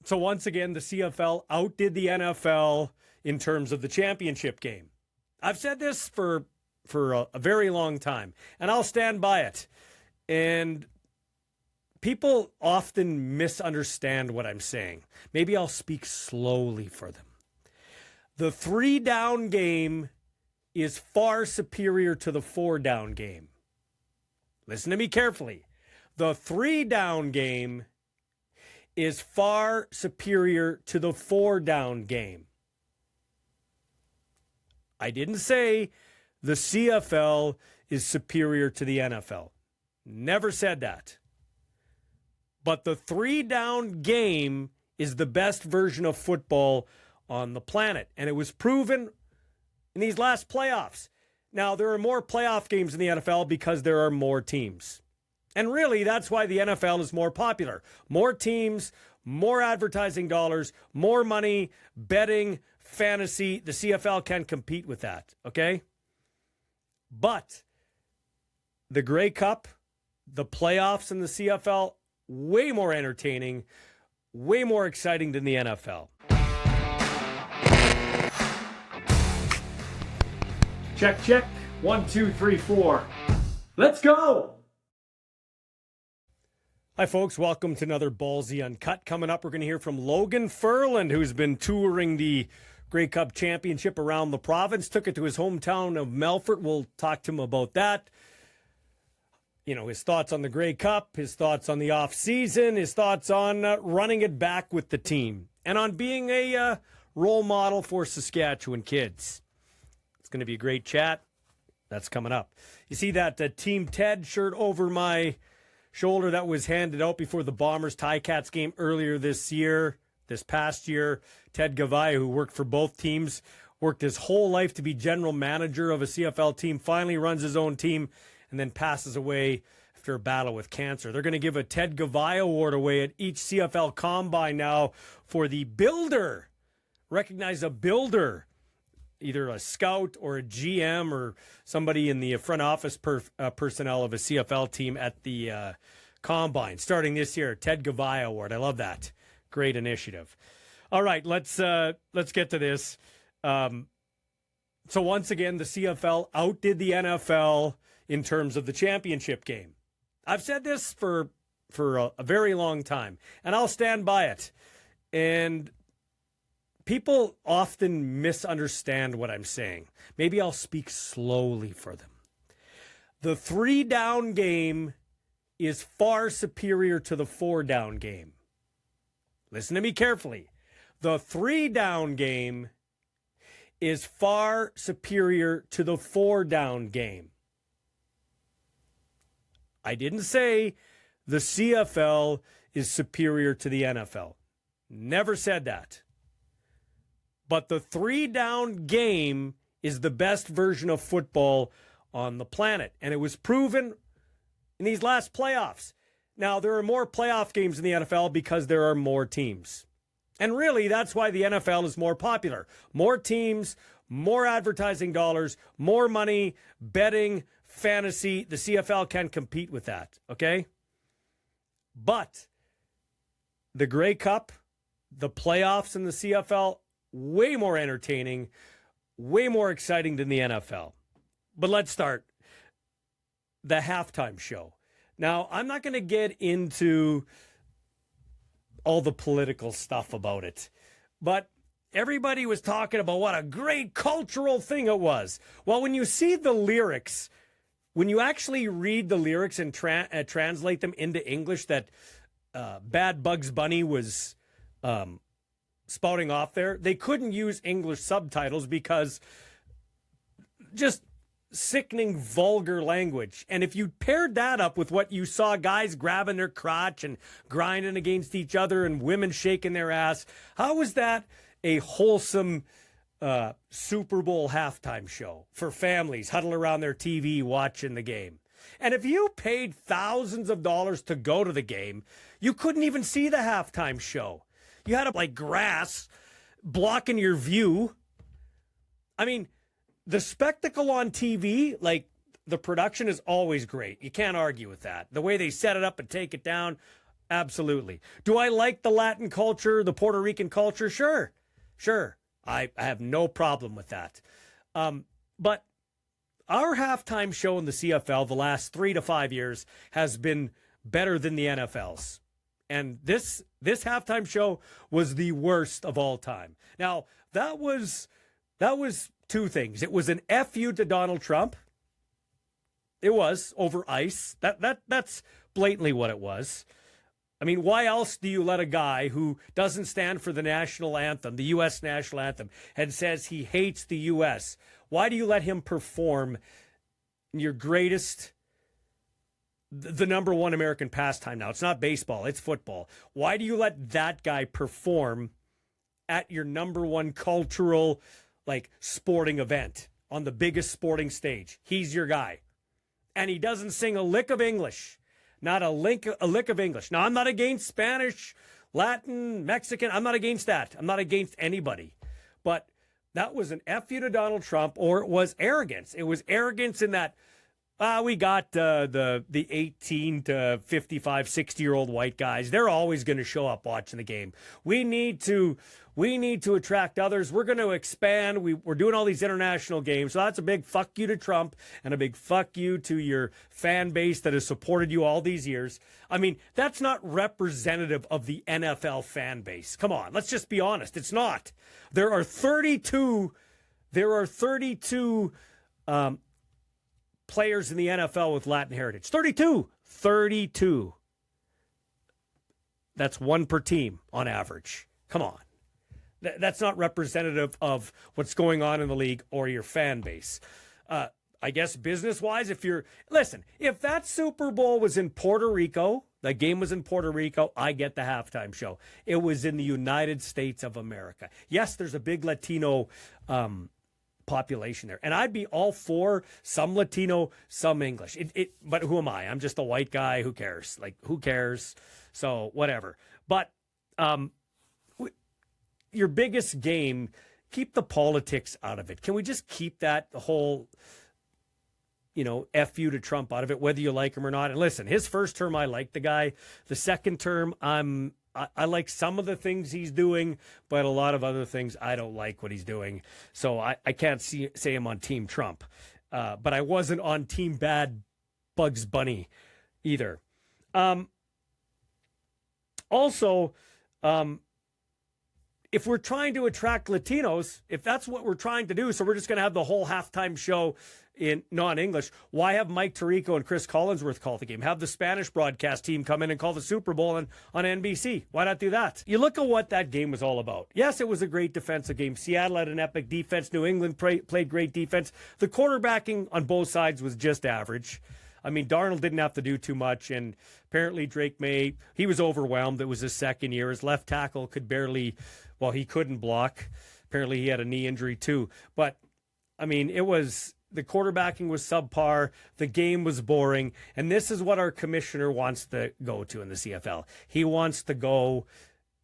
So once again, the CFL outdid the NFL in terms of the championship game. I've said this for a very long time, and I'll stand by it. And people often misunderstand what I'm saying. Maybe I'll speak slowly for them. The 3-down game is far superior to the 4-down game. Listen to me carefully. The 3-down game is far superior to the 4-down game. I didn't say the CFL is superior to the NFL. Never said that. But the 3-down game is the best version of football on the planet. And it was proven in these last playoffs. Now, there are more playoff games in the NFL because there are more teams. And really, that's why the NFL is more popular. More teams, more advertising dollars, more money, betting, fantasy. The CFL can compete with that, okay? But the Grey Cup, the playoffs in the CFL, way more entertaining, way more exciting than the NFL. Check, check. 1, 2, 3, 4. Let's go! Hi, folks. Welcome to another Ballsy Uncut. Coming up, we're going to hear from Logan Ferland, who's been touring the Grey Cup Championship around the province. Took it to his hometown of Melfort. We'll talk to him about that. You know, his thoughts on the Grey Cup, his thoughts on the offseason, his thoughts on running it back with the team, and on being a role model for Saskatchewan kids. It's going to be a great chat. That's coming up. You see that Team Ted shirt over my shoulder that was handed out before the Bombers Ticats game earlier this past year. Ted Gavai, who worked for both teams, worked his whole life to be general manager of a CFL team, finally runs his own team, and then passes away after a battle with cancer. They're going to give a Ted Gavai Award away at each CFL Combine now for the builder. Recognize a builder, either a scout or a GM or somebody in the front office personnel of a CFL team at the Combine. Starting this year, Ted Gavai Award. I love that. Great initiative. All right, let's get to this. So once again, the CFL outdid the NFL in terms of the championship game. I've said this for a very long time, and I'll stand by it. And people often misunderstand what I'm saying. Maybe I'll speak slowly for them. The 3-down game is far superior to the 4-down game. Listen to me carefully. The 3-down game is far superior to the 4-down game. I didn't say the CFL is superior to the NFL. Never said that. But the 3-down game is the best version of football on the planet. And it was proven in these last playoffs. Now, there are more playoff games in the NFL because there are more teams. And really, that's why the NFL is more popular. More teams, more advertising dollars, more money, betting, fantasy. The CFL can compete with that, okay? But the Grey Cup, the playoffs in the CFL, way more entertaining, way more exciting than the NFL. But let's start the halftime show. Now, I'm not going to get into all the political stuff about it, but everybody was talking about what a great cultural thing it was. Well, when you see the lyrics, when you actually read the lyrics and translate them into English that Bad Bugs Bunny was spouting off there, they couldn't use English subtitles because just sickening, vulgar language. And if you paired that up with what you saw guys grabbing their crotch and grinding against each other and women shaking their ass, how was that a wholesome Super Bowl halftime show for families huddled around their TV watching the game? And if you paid thousands of dollars to go to the game, you couldn't even see the halftime show. You had like grass blocking your view. I mean, the spectacle on TV, like the production is always great. You can't argue with that. The way they set it up and take it down, Absolutely. Do I like the Latin culture, the Puerto Rican culture? Sure. Sure. I have no problem with that. But our halftime show in the CFL the last 3 to 5 years has been better than the NFL's. And this halftime show was the worst of all time. Now, that was two things. It was an FU to Donald Trump. It was over ice. That's blatantly what it was. I mean, why else do you let a guy who doesn't stand for the national anthem, the U.S. national anthem, and says he hates the U.S., why do you let him perform your greatest, the number one American pastime now? It's not baseball, it's football. Why do you let that guy perform at your number one cultural, sporting event on the biggest sporting stage? He's your guy. And he doesn't sing a lick of English. Not a lick of English. Now, I'm not against Spanish, Latin, Mexican. I'm not against that. I'm not against anybody. But that was an FU to Donald Trump, or it was arrogance. It was arrogance in that we got the 18 to 55, 60-year-old white guys. They're always going to show up watching the game. We need to attract others. We're going to expand. We're doing all these international games. So that's a big fuck you to Trump and a big fuck you to your fan base that has supported you all these years. I mean, that's not representative of the NFL fan base. Come on, let's just be honest. It's not. There are 32 players in the NFL with Latin heritage. 32. That's one per team on average. Come on. That's not representative of what's going on in the league or your fan base. I guess business-wise, if that Super Bowl was in Puerto Rico, the game was in Puerto Rico, I get the halftime show. It was in the United States of America. Yes, there's a big Latino population there. And I'd be all for some Latino, some English. But who am I? I'm just a white guy. Who cares? Who cares? So whatever. But your biggest game, keep the politics out of it. Can we just keep that the whole, FU to Trump out of it, whether you like him or not? And listen, his first term, I like the guy. The second term, I like some of the things he's doing, but a lot of other things I don't like what he's doing. So I can't say I'm on Team Trump. But I wasn't on Team Bad Bugs Bunny either. Also, if we're trying to attract Latinos, if that's what we're trying to do, so we're just going to have the whole halftime show in non-English, why have Mike Tirico and Chris Collinsworth call the game? Have the Spanish broadcast team come in and call the Super Bowl on NBC. Why not do that? You look at what that game was all about. Yes, it was a great defensive game. Seattle had an epic defense. New England played great defense. The quarterbacking on both sides was just average. I mean, Darnold didn't have to do too much, and apparently Drake May, he was overwhelmed. It was his second year. His left tackle he couldn't block. Apparently he had a knee injury too. But, I mean, the quarterbacking was subpar. The game was boring. And this is what our commissioner wants to go to in the CFL. He wants to go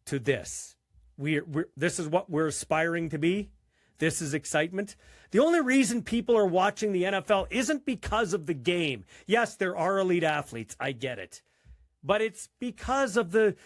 to this. This is what we're aspiring to be. This is excitement. The only reason people are watching the NFL isn't because of the game. Yes, there are elite athletes. I get it. But it's because of the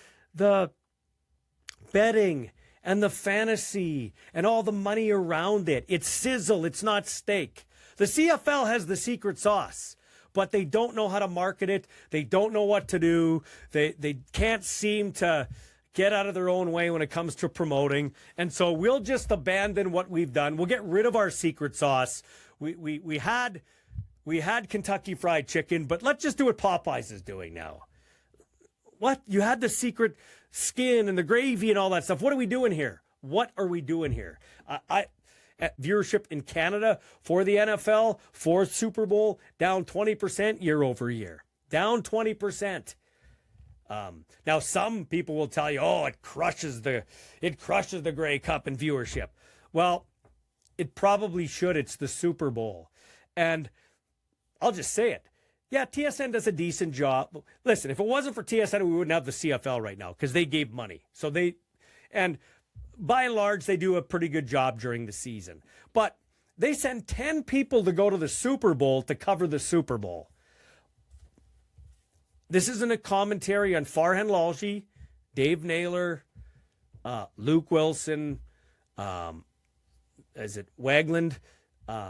betting and the fantasy and all the money around it. It's sizzle. It's not steak. The CFL has the secret sauce, but they don't know how to market it. They don't know what to do. They can't seem to get out of their own way when it comes to promoting. And so we'll just abandon what we've done. We'll get rid of our secret sauce. We had Kentucky Fried Chicken, but let's just do what Popeyes is doing now. What? You had the secret skin and the gravy and all that stuff. What are we doing here? What are we doing here? Viewership in Canada for the NFL, for Super Bowl, down 20% year over year. Down 20%. Now, some people will tell you, it crushes the Grey Cup in viewership. Well, it probably should. It's the Super Bowl. And I'll just say it. Yeah, TSN does a decent job. Listen, if it wasn't for TSN, we wouldn't have the CFL right now because they gave money. And by and large, they do a pretty good job during the season. But they send 10 people to go to the Super Bowl to cover the Super Bowl. this isn't a commentary on Farhan Lalji, Dave Naylor, Luke Wilson, is it Wagland,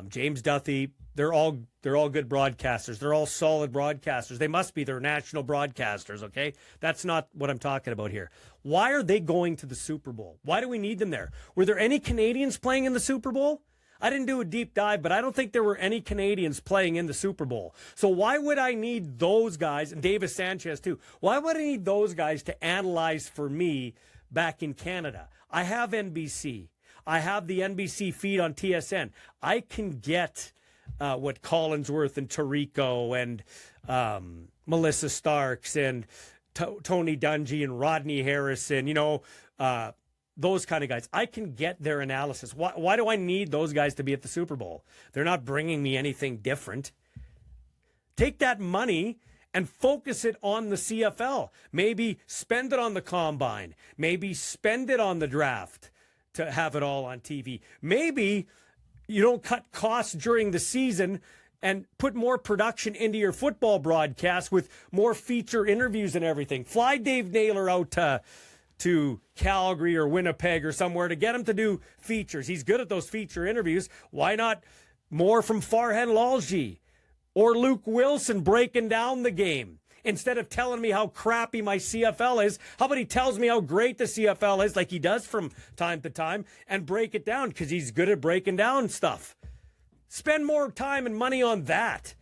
James Duthie. They're all good broadcasters. They're all solid broadcasters. They must be. They're national broadcasters, okay? That's not what I'm talking about here. Why are they going to the Super Bowl? Why do we need them there? Were there any Canadians playing in the Super Bowl? I didn't do a deep dive, but I don't think there were any Canadians playing in the Super Bowl. So why would I need those guys, and Davis Sanchez too, why would I need those guys to analyze for me back in Canada? I have NBC. I have the NBC feed on TSN. I can get what Collinsworth and Tirico and Melissa Starks and Tony Dungy and Rodney Harrison, those kind of guys. I can get their analysis. Why do I need those guys to be at the Super Bowl? They're not bringing me anything different. Take that money and focus it on the CFL. Maybe spend it on the combine. Maybe spend it on the draft to have it all on TV. Maybe you don't cut costs during the season and put more production into your football broadcast with more feature interviews and everything. Fly Dave Naylor out to Calgary or Winnipeg or somewhere to get him to do features. He's good at those feature interviews. Why not more from Farhan Lalji or Luke Wilson breaking down the game? Instead of telling me how crappy my CFL is, how about he tells me how great the CFL is, like he does from time to time, and break it down because he's good at breaking down stuff. Spend more time and money on that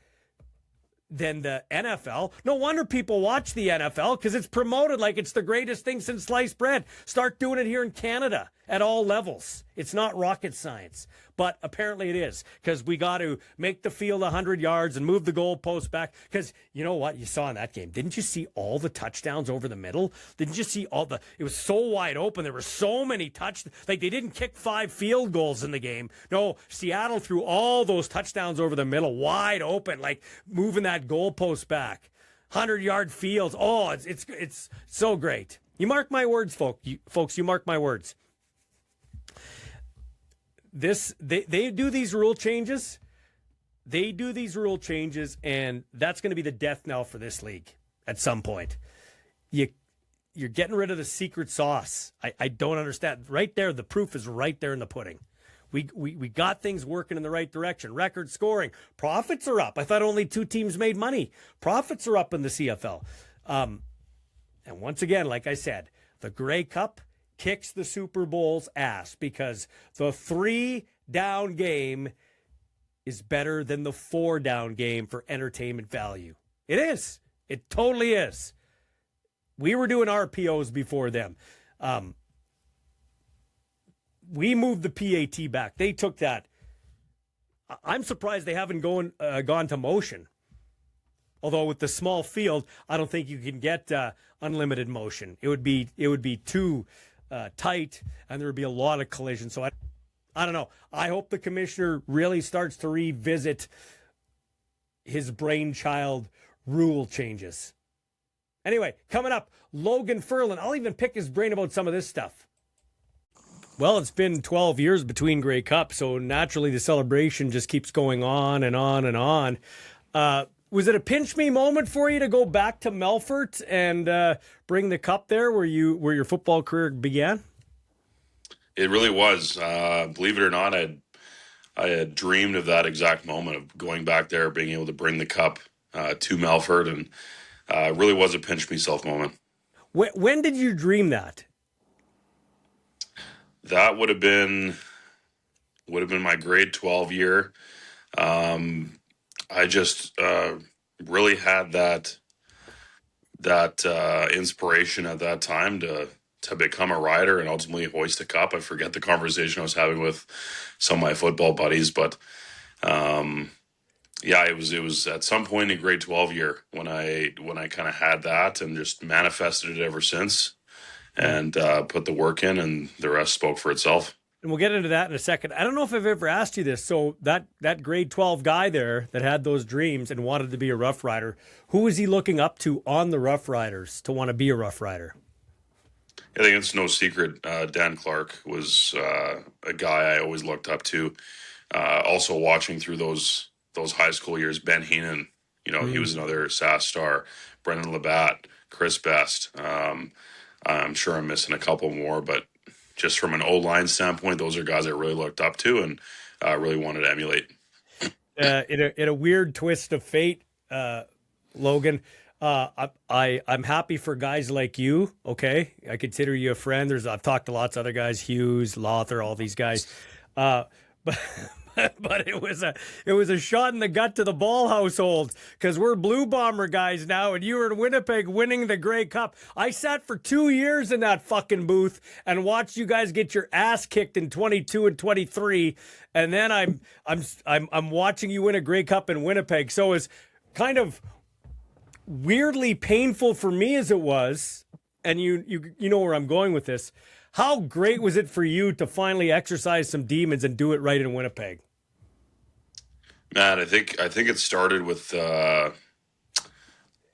than the NFL. No wonder people watch the NFL because it's promoted like it's the greatest thing since sliced bread. Start doing it here in Canada at all levels. It's not rocket science, but apparently it is because we got to make the field 100 yards and move the goalpost back because you know what you saw in that game? Didn't you see all the touchdowns over the middle? Didn't you see it was so wide open. There were so many they didn't kick 5 field goals in the game. No, Seattle threw all those touchdowns over the middle wide open, like moving that goalpost back. 100-yard fields. Oh, it's so great. You mark my words, folks. You mark my words. They do these rule changes. They do these rule changes, and that's going to be the death knell for this league at some point. You're getting rid of the secret sauce. I don't understand. Right there, the proof is right there in the pudding. We got things working in the right direction. Record scoring. Profits are up. I thought only 2 teams made money. Profits are up in the CFL. And once again, like I said, the Grey Cup kicks the Super Bowl's ass because the 3-down game is better than the 4-down game for entertainment value. It is. It totally is. We were doing RPOs before them. We moved the PAT back. They took that. I'm surprised they haven't gone to motion. Although with the small field, I don't think you can get unlimited motion. It would be too tight, and there would be a lot of collision. So I don't know. I hope the commissioner really starts to revisit his brainchild rule changes. Anyway, coming up, Logan Ferland. I'll even pick his brain about some of this stuff. Well, it's been 12 years between Grey Cup, so naturally the celebration just keeps going on and on and on. Was it a pinch me moment for you to go back to Melfort and bring the cup there where your football career began? It really was. Believe it or not, I had dreamed of that exact moment of going back there, being able to bring the cup to Melfort, and it really was a pinch myself moment. When did you dream that? That would have been my grade 12 year. I just really had that inspiration at that time to become a rider and ultimately hoist a cup. I forget the conversation I was having with some of my football buddies, but it was at some point in grade 12 year when I kind of had that and just manifested it ever since, and put the work in, and the rest spoke for itself. And we'll get into that in a second. I don't know if I've ever asked you this. So that grade 12 guy there that had those dreams and wanted to be a Rough Rider, who was he looking up to on the Rough Riders to want to be a Rough Rider? I think it's no secret. Dan Clark was a guy I always looked up to. Also watching through those high school years, Ben Heenan, he was another SAS star. Brendan Labatt, Chris Best. I'm sure I'm missing a couple more, but just from an O-line standpoint, those are guys I really looked up to and really wanted to emulate. In a weird twist of fate, Logan, I'm happy for guys like you. Okay, I consider you a friend. I've talked to lots of other guys, Hughes, Lother, all these guys, but but it was a shot in the gut to the Ball household because we're Blue Bomber guys now, and you were in Winnipeg winning the Grey Cup. I sat for 2 years in that fucking booth and watched you guys get your ass kicked in 22 and 23, and then I'm watching you win a Grey Cup in Winnipeg. So it's kind of weirdly painful for me as it was, and you know where I'm going with this. How great was it for you to finally exercise some demons and do it right in Winnipeg? Man, I think it started with the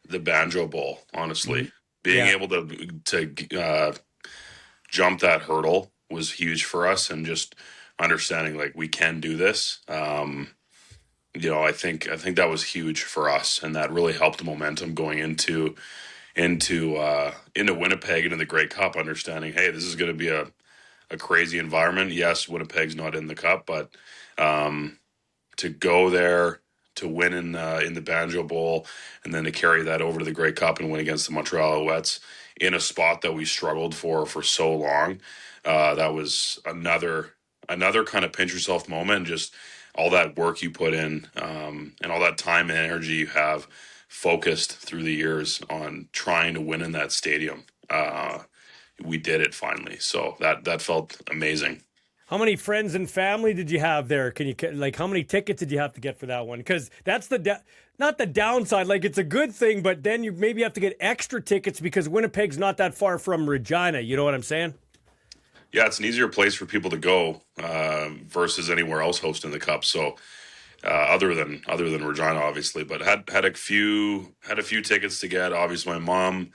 Banjo Bowl. Honestly, being able to jump that hurdle was huge for us, and just understanding like we can do this. I think that was huge for us, and that really helped the momentum going into Winnipeg, into the Grey Cup. Understanding, hey, this is going to be a crazy environment. Yes, Winnipeg's not in the Cup, but to go there to win in the Banjo Bowl, and then to carry that over to the Grey Cup and win against the Montreal Alouettes in a spot that we struggled for so long, that was another kind of pinch yourself moment. Just all that work you put in, and all that time and energy you have focused through the years on trying to win in that stadium. We did it finally, so that felt amazing. How many friends and family did you have there? Can you how many tickets did you have to get for that one? Because that's not the downside. Like, it's a good thing, but then you maybe have to get extra tickets because Winnipeg's not that far from Regina. You know what I'm saying? Yeah, it's an easier place for people to go versus anywhere else hosting the Cup. So other than Regina, obviously, but had a few tickets to get. Obviously, my mom.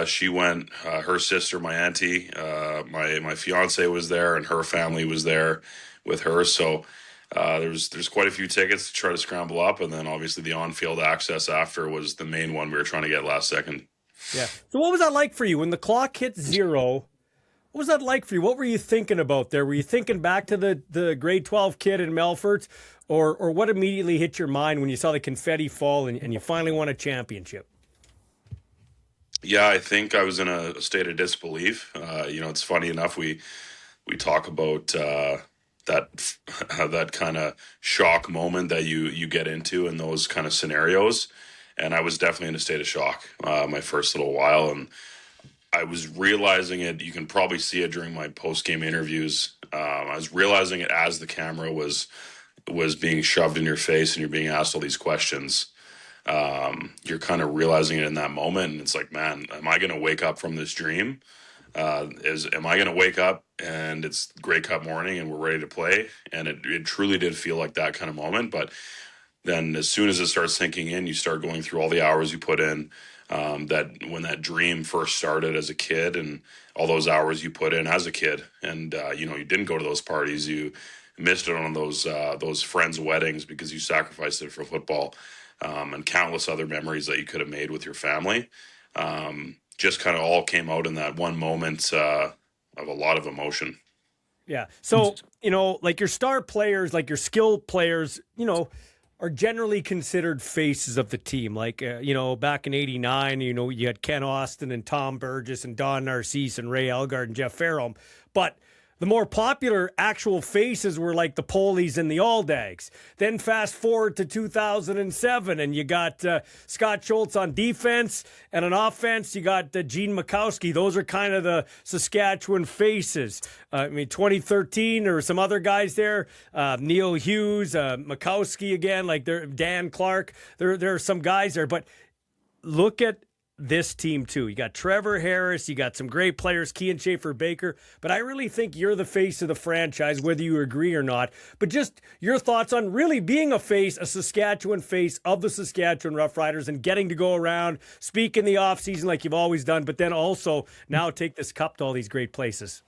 She went, her sister, my auntie, my fiance was there, and her family was there with her. So there's quite a few tickets to try to scramble up, and then obviously the on-field access after was the main one we were trying to get last second. Yeah. So what was that like for you when the clock hit 0? What was that like for you? What were you thinking about there? Were you thinking back to the grade 12 kid in Melfort, or what immediately hit your mind when you saw the confetti fall and you finally won a championship? Yeah, I think I was in a state of disbelief. It's funny enough, we talk about that kind of shock moment that you get into in those kind of scenarios, and I was definitely in a state of shock my first little while, and I was realizing it. You can probably see it during my post-game interviews. I was realizing it as the camera was being shoved in your face and you're being asked all these questions. You're kind of realizing it in that moment, and it's like, man, am I going to wake up from this dream? Am I going to wake up and it's Grey Cup morning and we're ready to play? And it truly did feel like that kind of moment. But then as soon as it starts sinking in, you start going through all the hours you put in, that when that dream first started as a kid, and all those hours you put in as a kid, and you didn't go to those parties, you missed it on those friends' weddings because you sacrificed it for football. And countless other memories that you could have made with your family, just kind of all came out in that one moment of a lot of emotion. Yeah. So, like your star players, like your skilled players, are generally considered faces of the team. Like, back in '89, you had Ken Austin and Tom Burgess and Don Narcisse and Ray Elgard and Jeff Farrell. But the more popular actual faces were like the Polies and the Alldags. Then fast forward to 2007, and you got Scott Schultz on defense, and on offense, you got Gene Mikowski. Those are kind of the Saskatchewan faces. 2013, there were some other guys there. Neil Hughes, Mikowski again, like Dan Clark. There are some guys there, but look at this team too. You got Trevor Harris, you got some great players, Kean Schaefer-Baker, but I really think you're the face of the franchise, whether you agree or not. But just your thoughts on really being a Saskatchewan face of the Saskatchewan Roughriders, and getting to go around, speak in the offseason like you've always done, but then also now take this cup to all these great places.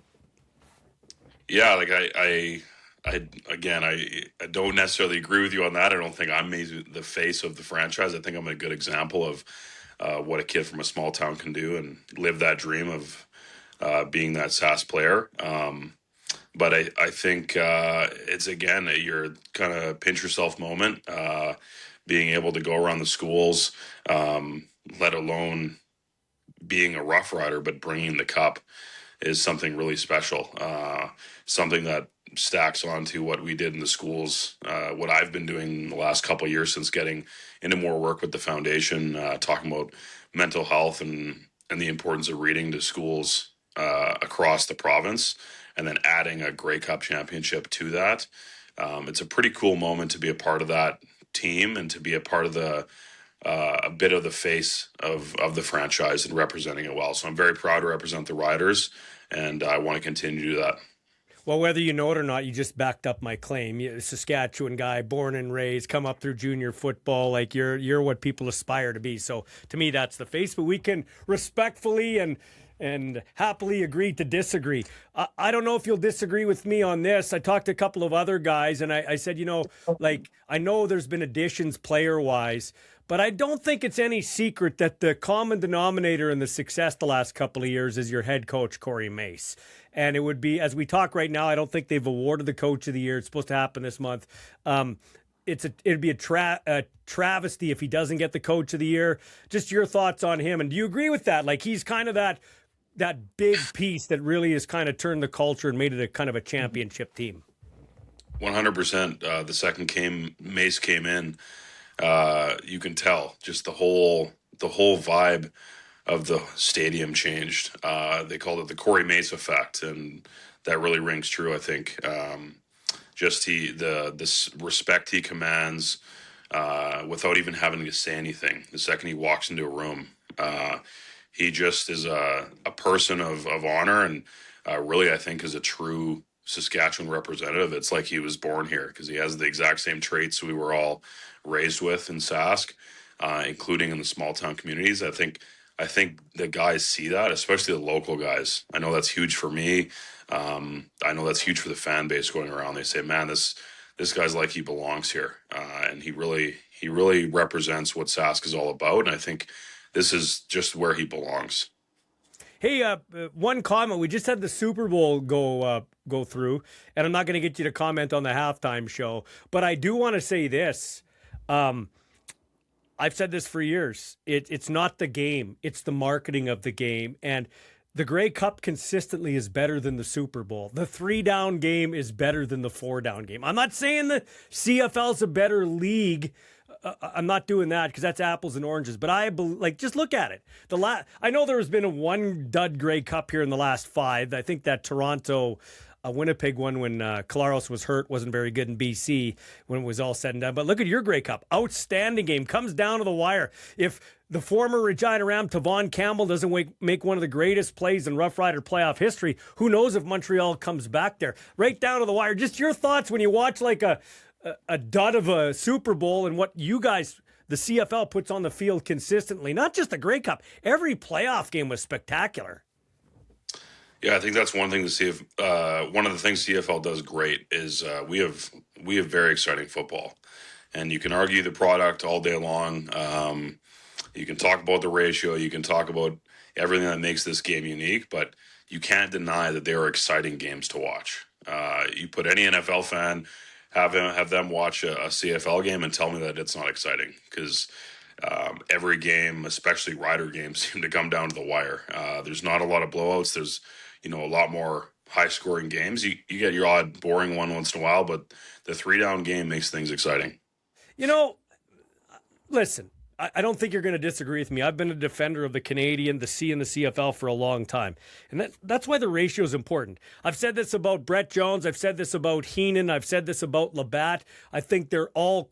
Yeah, like I don't necessarily agree with you on that. I don't think I'm the face of the franchise. I think I'm a good example of what a kid from a small town can do and live that dream of being that SAS player. But I think it's, again, your kind of pinch yourself moment, being able to go around the schools, let alone being a Rough Rider, but bringing the cup is something really special. Something that stacks onto what we did in the schools, what I've been doing the last couple of years since getting into more work with the foundation, talking about mental health and the importance of reading to schools across the province, and then adding a Grey Cup championship to that. It's a pretty cool moment to be a part of that team and to be a part of a bit of the face of the franchise and representing it well. So I'm very proud to represent the Riders, and I want to continue to do that. Well, whether you know it or not, you just backed up my claim. You're a Saskatchewan guy, born and raised, come up through junior football. Like you're what people aspire to be. So to me, that's the face. But we can respectfully and happily agree to disagree. I don't know if you'll disagree with me on this. I talked to a couple of other guys, and I said, I know there's been additions player-wise, but I don't think it's any secret that the common denominator in the success the last couple of years is your head coach, Corey Mace. And it would be, as we talk right now, I don't think they've awarded the coach of the year. It's supposed to happen this month. It'd be a travesty if he doesn't get the coach of the year. Just your thoughts on him. And do you agree with that? Like, he's kind of that big piece that really has kind of turned the culture and made it a kind of a championship team. 100%. The second Mace came in, you can tell just the whole vibe of the stadium changed. They called it the Corey Mace effect, and that really rings true. I think just this respect he commands without even having to say anything. The second he walks into a room, he just is a person of honor, and really, I think, is a true Saskatchewan representative. It's like he was born here because he has the exact same traits we were all raised with in Sask, including in the small town communities. I think the guys see that, especially the local guys. I know that's huge for me. I know that's huge for the fan base going around. They say, man, this guy's like he belongs here. And he really represents what Sask is all about. And I think this is just where he belongs. Hey, one comment. We just had the Super Bowl go through, and I'm not going to get you to comment on the halftime show, but I do want to say this. I've said this for years. It's not the game. It's the marketing of the game. And the Grey Cup consistently is better than the Super Bowl. The 3-down game is better than the 4-down game. I'm not saying the CFL's a better league. I'm not doing that because that's apples and oranges. But just look at it. I know there has been one dud Grey Cup here in the last 5. I think that Toronto Winnipeg one when Kalaros was hurt wasn't very good in BC when it was all said and done. But look at your Grey Cup. Outstanding game. Comes down to the wire. If the former Regina Ram, Tavon Campbell, doesn't make one of the greatest plays in Rough Rider playoff history, who knows if Montreal comes back there. Right down to the wire. Just your thoughts when you watch like a dud of a Super Bowl and what you guys, the CFL, puts on the field consistently. Not just the Grey Cup. Every playoff game was spectacular. Yeah, I think that's one thing to see. One of the things CFL does great is we have very exciting football, and you can argue the product all day long. You can talk about the ratio, you can talk about everything that makes this game unique, but you can't deny that they are exciting games to watch. You put any NFL fan, have them watch a CFL game, and tell me that it's not exciting because. Every game, especially Rider games, seem to come down to the wire. There's not a lot of blowouts. There's, a lot more high-scoring games. You get your odd boring one once in a while, but the 3-down game makes things exciting. Listen, I don't think you're going to disagree with me. I've been a defender of the Canadian, the C, and the CFL for a long time. And that's why the ratio is important. I've said this about Brett Jones. I've said this about Heenan. I've said this about Labatt. I think they're all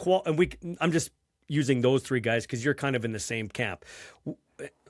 I'm just using those 3 guys because you're kind of in the same camp.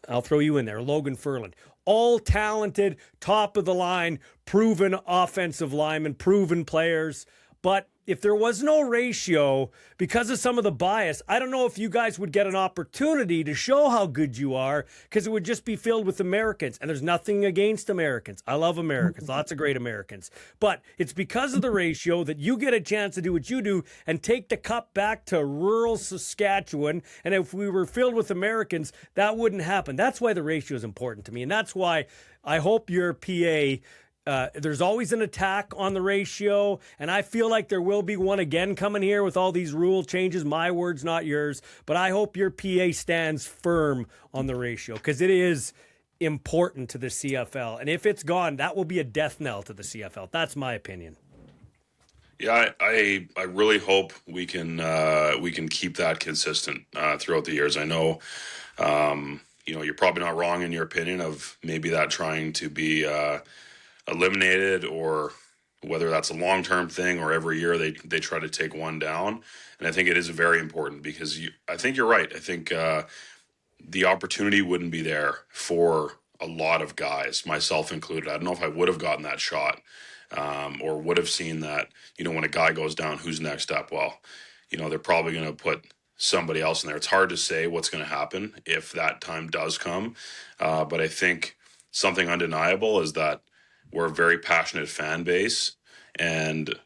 I'll throw you in there. Logan Ferland. All talented, top of the line, proven offensive linemen, proven players. But if there was no ratio, because of some of the bias, I don't know if you guys would get an opportunity to show how good you are, because it would just be filled with Americans. And there's nothing against Americans. I love Americans, lots of great Americans. But it's because of the ratio that you get a chance to do what you do and take the cup back to rural Saskatchewan. And if we were filled with Americans, that wouldn't happen. That's why the ratio is important to me. And that's why I hope your PA, there's always an attack on the ratio, and I feel like there will be one again coming here with all these rule changes. My words, not yours. But I hope your PA stands firm on the ratio, because it is important to the CFL. And if it's gone, that will be a death knell to the CFL. That's my opinion. Yeah, I really hope we can keep that consistent throughout the years. I know, you're probably not wrong in your opinion of maybe that trying to be eliminated, or whether that's a long-term thing or every year they try to take one down. And I think it is very important, because I think you're right. I think the opportunity wouldn't be there for a lot of guys, myself included. I don't know if I would have gotten that shot, or would have seen that, when a guy goes down, who's next up? Well, they're probably going to put somebody else in there. It's hard to say what's going to happen if that time does come. But I think something undeniable is that we're a very passionate fan base, and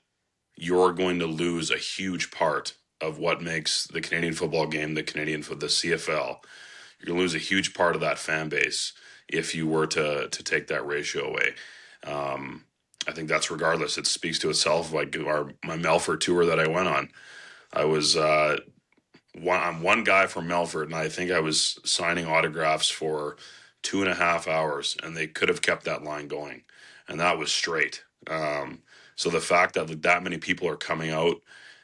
you're going to lose a huge part of what makes the Canadian football game, the CFL. You're going to lose a huge part of that fan base if you were to take that ratio away. I think that's regardless. It speaks to itself. Like my Melfort tour that I went on, I was I'm one guy from Melfort, and I think I was signing autographs for 2.5 hours, and they could have kept that line going. And that was straight. So the fact that many people are coming out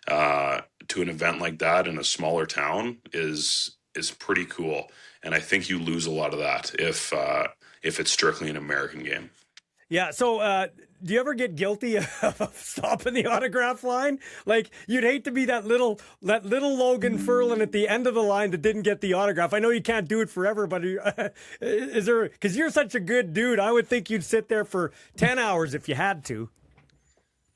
to an event like that in a smaller town is pretty cool. And I think you lose a lot of that if it's strictly an American game. Yeah. So do you ever get guilty of stopping the autograph line? Like, you'd hate to be that little Logan Ferland at the end of the line that didn't get the autograph. I know you can't do it forever, but is there, because you're such a good dude, I would think you'd sit there for 10 hours if you had to.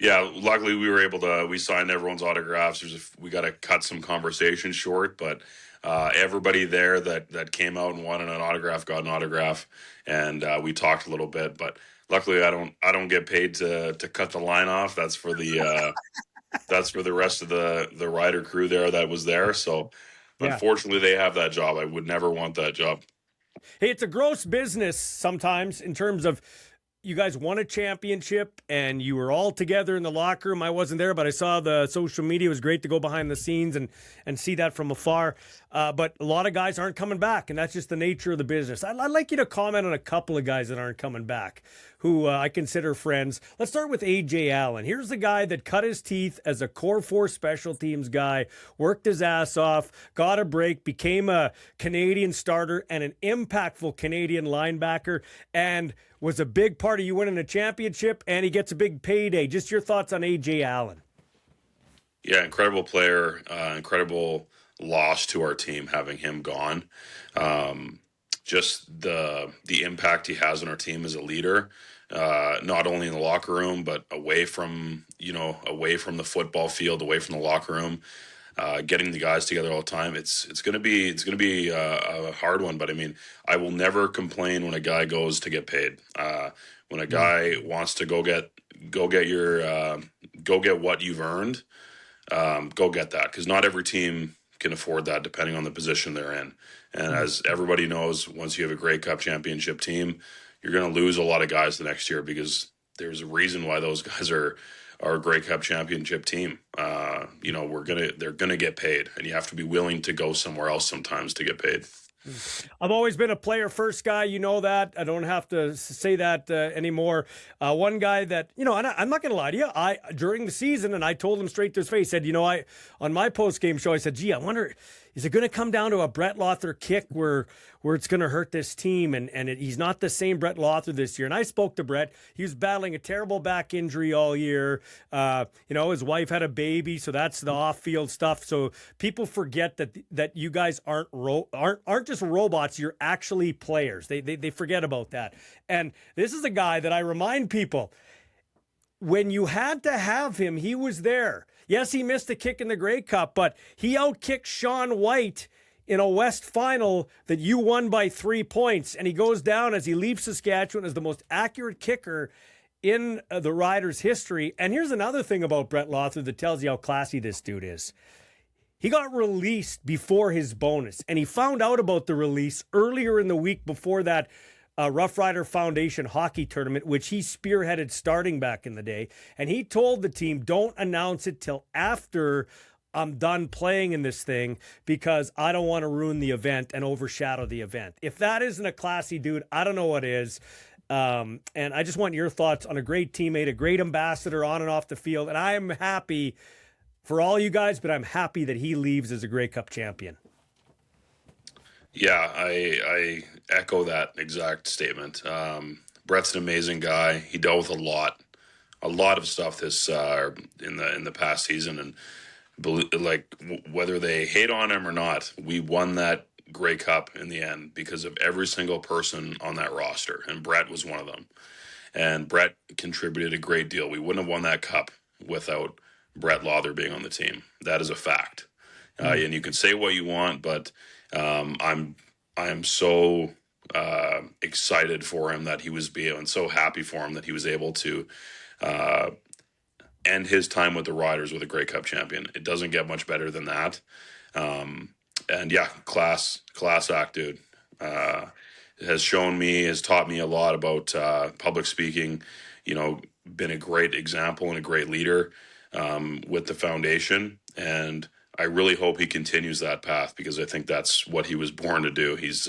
Yeah, luckily we signed everyone's autographs. We got to cut some conversation short, but everybody there that came out and wanted an autograph got an autograph, and we talked a little bit. But luckily, I don't get paid to cut the line off. That's for the that's for the rest of the rider crew there that was there. So yeah. Unfortunately, they have that job. I would never want that job. Hey, it's a gross business sometimes in terms of, you guys won a championship and you were all together in the locker room. I wasn't there, but I saw the social media. It was great to go behind the scenes and see that from afar. But a lot of guys aren't coming back, and that's just the nature of the business. I'd like you to comment on a couple of guys that aren't coming back, who I consider friends. Let's start with A.J. Allen. Here's the guy that cut his teeth as a Core 4 special teams guy, worked his ass off, got a break, became a Canadian starter and an impactful Canadian linebacker, and was a big part of you winning a championship, and he gets a big payday. Just your thoughts on A.J. Allen. Yeah, incredible player, incredible loss to our team having him gone. Just the impact he has on our team as a leader, not only in the locker room, but away from the football field, away from the locker room, getting the guys together all the time. It's going to be a hard one, but I mean, I will never complain when a guy goes to get paid. When a guy wants to go get what you've earned, go get that, because not every team can afford that depending on the position they're in. And as everybody knows, once you have a Grey Cup championship team, you're going to lose a lot of guys the next year, because there's a reason why those guys are a Grey Cup championship team. They're gonna get paid, and you have to be willing to go somewhere else sometimes to get paid. I've always been a player first guy. You know that. I don't have to say that anymore. One guy that, and I'm not going to lie to you, during the season, and I told him straight to his face, said, on my post-game show, I said, gee, I wonder, is it going to come down to a Brett Lothar kick where it's going to hurt this team? And he's not the same Brett Lothar this year. And I spoke to Brett. He was battling a terrible back injury all year. His wife had a baby, so that's the off-field stuff. So people forget that you guys aren't just robots. You're actually players. They forget about that. And this is a guy that I remind people, when you had to have him, he was there. Yes, he missed a kick in the Grey Cup, but he outkicked Sean White in a West final that you won by 3 points. And he goes down as he leaves Saskatchewan as the most accurate kicker in the Riders' history. And here's another thing about Brett Lothar that tells you how classy this dude is. He got released before his bonus, and he found out about the release earlier in the week before that Roughrider Foundation hockey tournament, which he spearheaded starting back in the day. And he told the team, don't announce it till after I'm done playing in this thing because I don't want to ruin the event and overshadow the event. If that isn't a classy dude, I don't know what is. And I just want your thoughts on a great teammate, a great ambassador on and off the field. And I am happy for all you guys, but I'm happy that he leaves as a Grey Cup champion. Yeah, I echo that exact statement. Brett's an amazing guy. He dealt with a lot of stuff this in the past season, and whether they hate on him or not, we won that Grey Cup in the end because of every single person on that roster, and Brett was one of them. And Brett contributed a great deal. We wouldn't have won that cup without Brett Lothar being on the team. That is a fact. And you can say what you want, but I am so excited for him that he was and so happy for him that he was able to end his time with the Riders with a Grey Cup champion. It doesn't get much better than that. And yeah, class act, dude. Has taught me a lot about public speaking. Been a great example and a great leader with the foundation, and I really hope he continues that path because I think that's what he was born to do. He's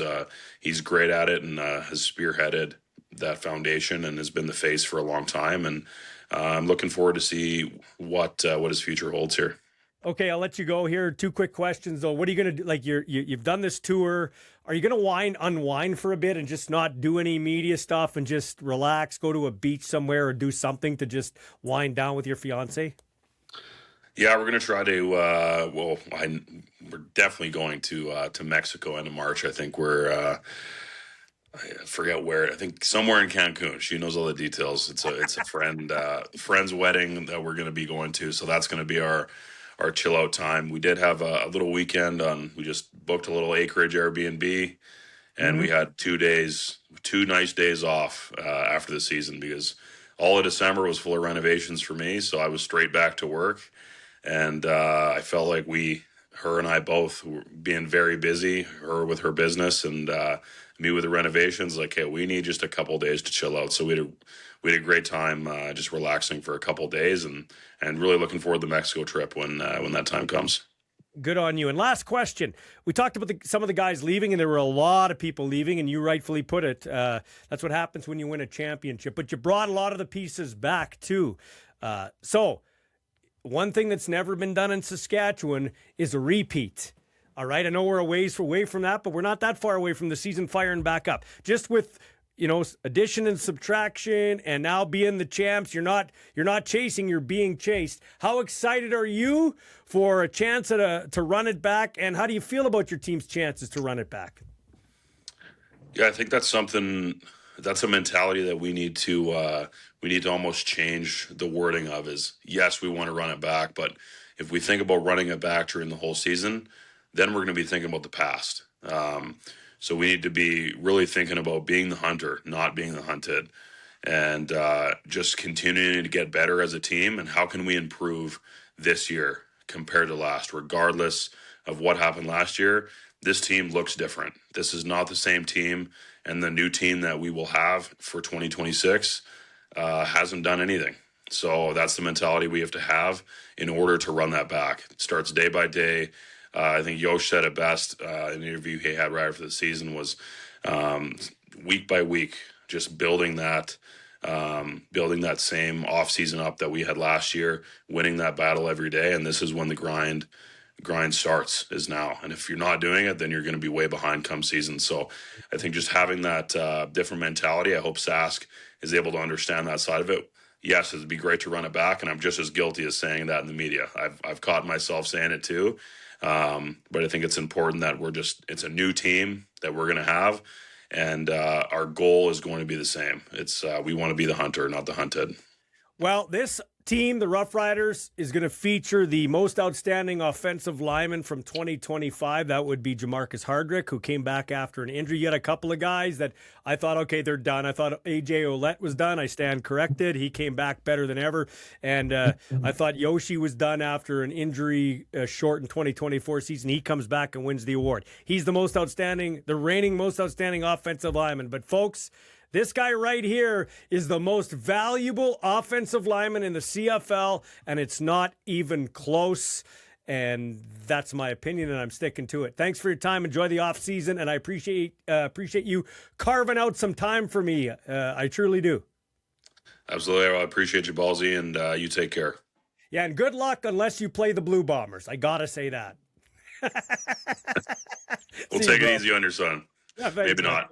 great at it and has spearheaded that foundation and has been the face for a long time. And I'm looking forward to see what his future holds here. Okay, I'll let you go here. 2 quick questions though. What are you going to do? Like you've done this tour. Are you going to unwind for a bit and just not do any media stuff and just relax, go to a beach somewhere or do something to just wind down with your fiance? Yeah, we're going to try to. We're definitely going to Mexico end of March. I think I forget where. I think somewhere in Cancun. She knows all the details. It's a friend's wedding that we're going to be going to. So that's going to be our chill out time. We did have a little weekend we just booked a little acreage Airbnb, and we had 2 nice days off after the season because all of December was full of renovations for me. So I was straight back to work. And I felt like her and I both were being very busy, her with her business and me with the renovations. Like, hey, we need just a couple of days to chill out. So we had a great time just relaxing for a couple of days and really looking forward to the Mexico trip when that time comes. Good on you. And last question. We talked about some of the guys leaving, and there were a lot of people leaving, and you rightfully put it. That's what happens when you win a championship. But you brought a lot of the pieces back, too. So one thing that's never been done in Saskatchewan is a repeat. All right, I know we're away from that, but we're not that far away from the season firing back up. Just with, addition and subtraction and now being the champs, you're not chasing, you're being chased. How excited are you for a chance to run it back, and how do you feel about your team's chances to run it back? Yeah, I think that's a mentality that we need to almost change the wording of is, yes, we want to run it back, but if we think about running it back during the whole season, then we're going to be thinking about the past. So we need to be really thinking about being the hunter, not being the hunted, and just continuing to get better as a team. And how can we improve this year compared to last, regardless of what happened last year? This team looks different. This is not the same team, and the new team that we will have for 2026 hasn't done anything. So that's the mentality we have to have in order to run that back. It starts day by day. I think Yosh said it best in an interview he had right after the season was week by week, just building that same offseason up that we had last year, winning that battle every day. And this is when the grind starts, is now. And if you're not doing it, then you're going to be way behind come season. So I think just having that different mentality, I hope Sask is able to understand that side of it. Yes, it'd be great to run it back, and I'm just as guilty as saying that in the media. I've caught myself saying it too. But I think it's important that it's a new team that we're going to have, and our goal is going to be the same. It's we want to be the hunter, not the hunted. Well, this team, the Roughriders, is going to feature the most outstanding offensive lineman from 2025. That would be Jamarcus Hardrick, who came back after an injury. You had a couple of guys that I thought, okay, they're done. I thought A.J. Ouellette was done. I stand corrected. He came back better than ever. And I thought Yoshi was done after an injury shortened 2024 season. He comes back and wins the award. He's the reigning most outstanding offensive lineman. But folks, this guy right here is the most valuable offensive lineman in the CFL, and it's not even close. And that's my opinion, and I'm sticking to it. Thanks for your time. Enjoy the off season, and I appreciate you carving out some time for me. I truly do. Absolutely. Well, I appreciate you, Ballsy, and you take care. Yeah, and good luck unless you play the Blue Bombers. I got to say that. We'll take it easy on your son. Yeah, maybe not.